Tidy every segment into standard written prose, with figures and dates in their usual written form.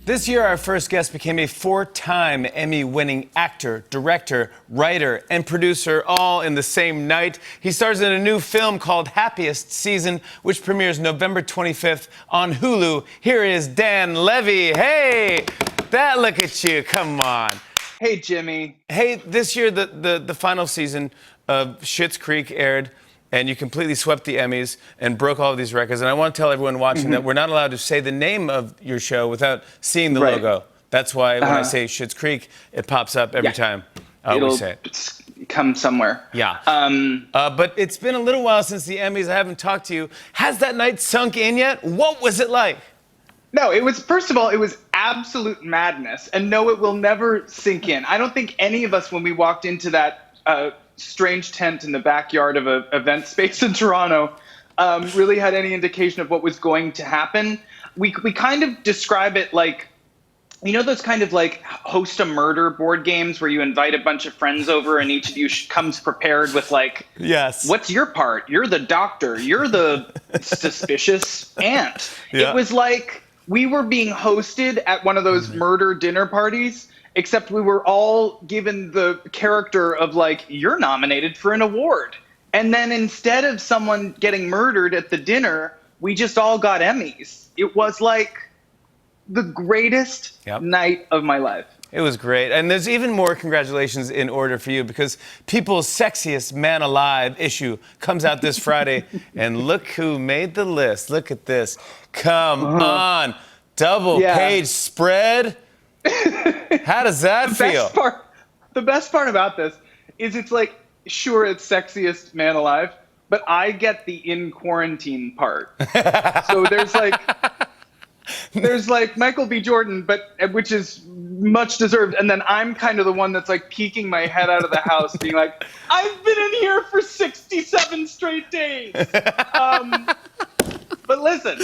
This year, our first guest became a four-time Emmy-winning actor, director, writer, and producer, all in the same night. He stars in a new film called Happiest Season, which premieres November 25th on Hulu. Here is Dan Levy. Hey, look at you. Come on. Hey, Jimmy. Hey, this year, the final season of Schitt's Creek aired, and you completely swept the Emmys and broke all of these records. And I want to tell everyone watching that we're not allowed to say the name of your show without seeing the logo. That's why when I say Schitt's Creek, it pops up every time we say it. Come somewhere. Yeah. But it's been a little while since the Emmys. I haven't talked to you. Has that night sunk in yet? What was it like? No, it was, first of all, it was absolute madness. And no, it will never sink in. I don't think any of us, when we walked into that strange tent in the backyard of an event space in Toronto, really had any indication of what was going to happen. We kind of describe it like, you know, those kind of like host a murder board games where you invite a bunch of friends over and each of you comes prepared with like, yes, what's your part? You're the doctor. You're the suspicious aunt. Yeah. It was like we were being hosted at one of those murder dinner parties, except we were all given the character of like, you're nominated for an award. And then instead of someone getting murdered at the dinner, we just all got Emmys. It was like the greatest night of my life. It was great. And there's even more congratulations in order for you because People's Sexiest Man Alive issue comes out this Friday. And look who made the list. Look at this. Come on. Double page spread. How does that feel? The best part about this is it's like, sure, it's Sexiest Man Alive, but I get the in quarantine part. So there's like Michael B. Jordan, which is much deserved, and then I'm kind of the one that's like peeking my head out of the house, being like, I've been in here for 67 straight days. But listen,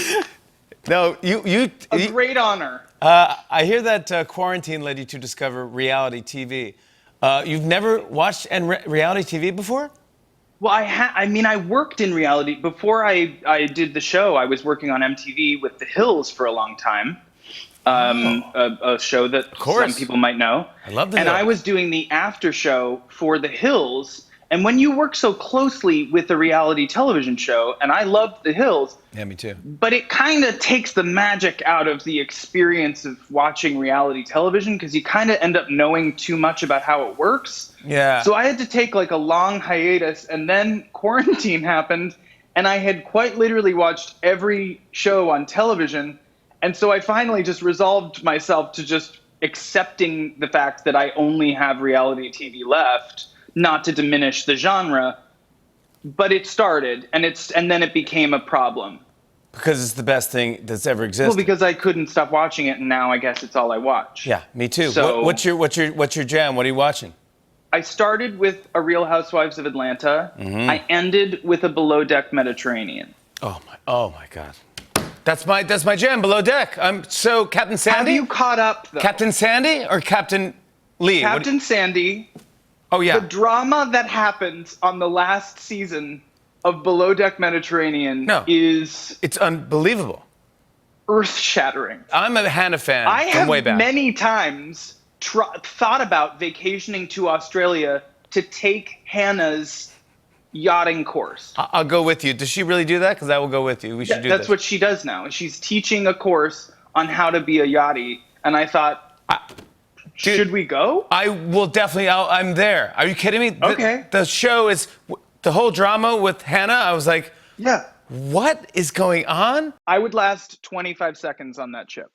no, a great honor. I hear that quarantine led you to discover reality TV. You've never watched reality TV before? Well, I worked in reality. Before I did the show, I was working on MTV with The Hills for a long time. A show that some people might know. I love The Hills. And I was doing the after show for The Hills. And when you work so closely with a reality television show, and I loved The Hills. Yeah, me too. But it kind of takes the magic out of the experience of watching reality television because you kind of end up knowing too much about how it works. Yeah. So I had to take like a long hiatus, and then quarantine happened, and I had quite literally watched every show on television. And so I finally just resolved myself to just accepting the fact that I only have reality TV left. Not to diminish the genre, but it started, and then it became a problem. Because it's the best thing that's ever existed. Well, because I couldn't stop watching it, and now I guess it's all I watch. Yeah, me too. So, what's your jam? What are you watching? I started with a Real Housewives of Atlanta. I ended with a Below Deck Mediterranean. Oh my God. That's my jam, Below Deck. So Captain Sandy. Have you caught up, though? Captain Sandy or Captain Lee? Captain Sandy. Oh, yeah. The drama that happens on the last season of Below Deck Mediterranean is... It's unbelievable. Earth-shattering. I'm a Hannah fan from way back. I have many times thought about vacationing to Australia to take Hannah's yachting course. I'll go with you. Does she really do that? Because I will go with you. We should do that. That's what she does now. She's teaching a course on how to be a yachty. And I thought... Dude, should we go? I will definitely. I'm there. Are you kidding me? Okay. The show is the whole drama with Hannah. I was like, yeah. What is going on? I would last 25 seconds on that ship.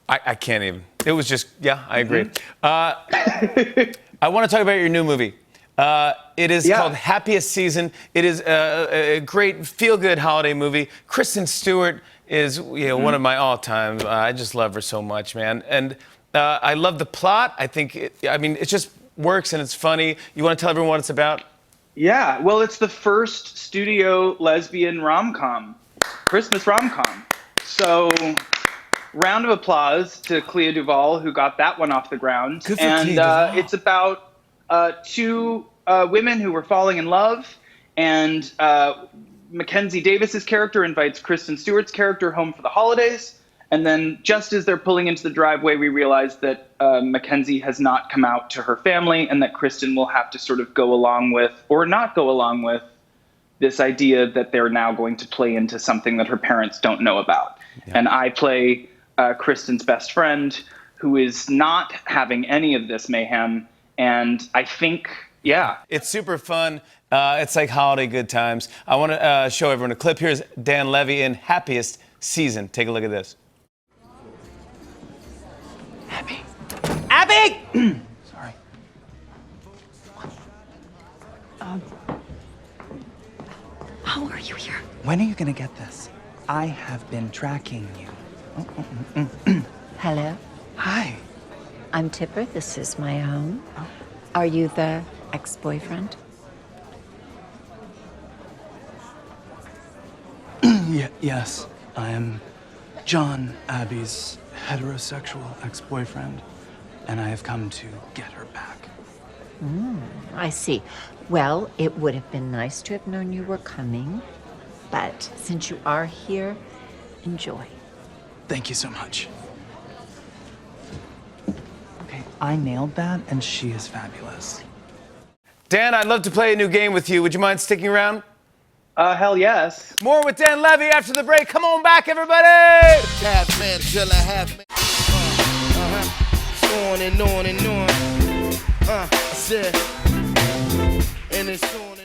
I can't even. It was just, I agree. I want to talk about your new movie. It is called Happiest Season. It is a great feel-good holiday movie. Kristen Stewart is one of my all-time. I just love her so much, man. And I love the plot. I think, it just works and it's funny. You want to tell everyone what it's about? Yeah, well, it's the first studio lesbian rom-com, Christmas rom-com. So, round of applause to Clea Duvall, who got that one off the ground. Good for Clea Duvall. It's about two women who were falling in love, and Mackenzie Davis's character invites Kristen Stewart's character home for the holidays. And then just as they're pulling into the driveway, we realize that Mackenzie has not come out to her family and that Kristen will have to sort of go along with, or not go along with, this idea that they're now going to play into something that her parents don't know about. Yeah. And I play Kristen's best friend, who is not having any of this mayhem. And I think, yeah. It's super fun. It's like holiday good times. I want to show everyone a clip. Here's Dan Levy in Happiest Season. Take a look at this. Abby! Sorry. How are you here? When are you gonna get this? I have been tracking you. Hello, Hi. I'm Tipper. This is my home. Are you the ex-boyfriend? Yes, I am John, Abby's heterosexual ex-boyfriend, and I have come to get her back. I see. Well, it would have been nice to have known you were coming, but since you are here, enjoy. Thank you so much. Okay, I nailed that, and she is fabulous. Dan, I'd love to play a new game with you. Would you mind sticking around? Hell yes. More with Dan Levy after the break. Come on back, everybody! Half man, Jilla, half man. On and on and on. I said, and it's on.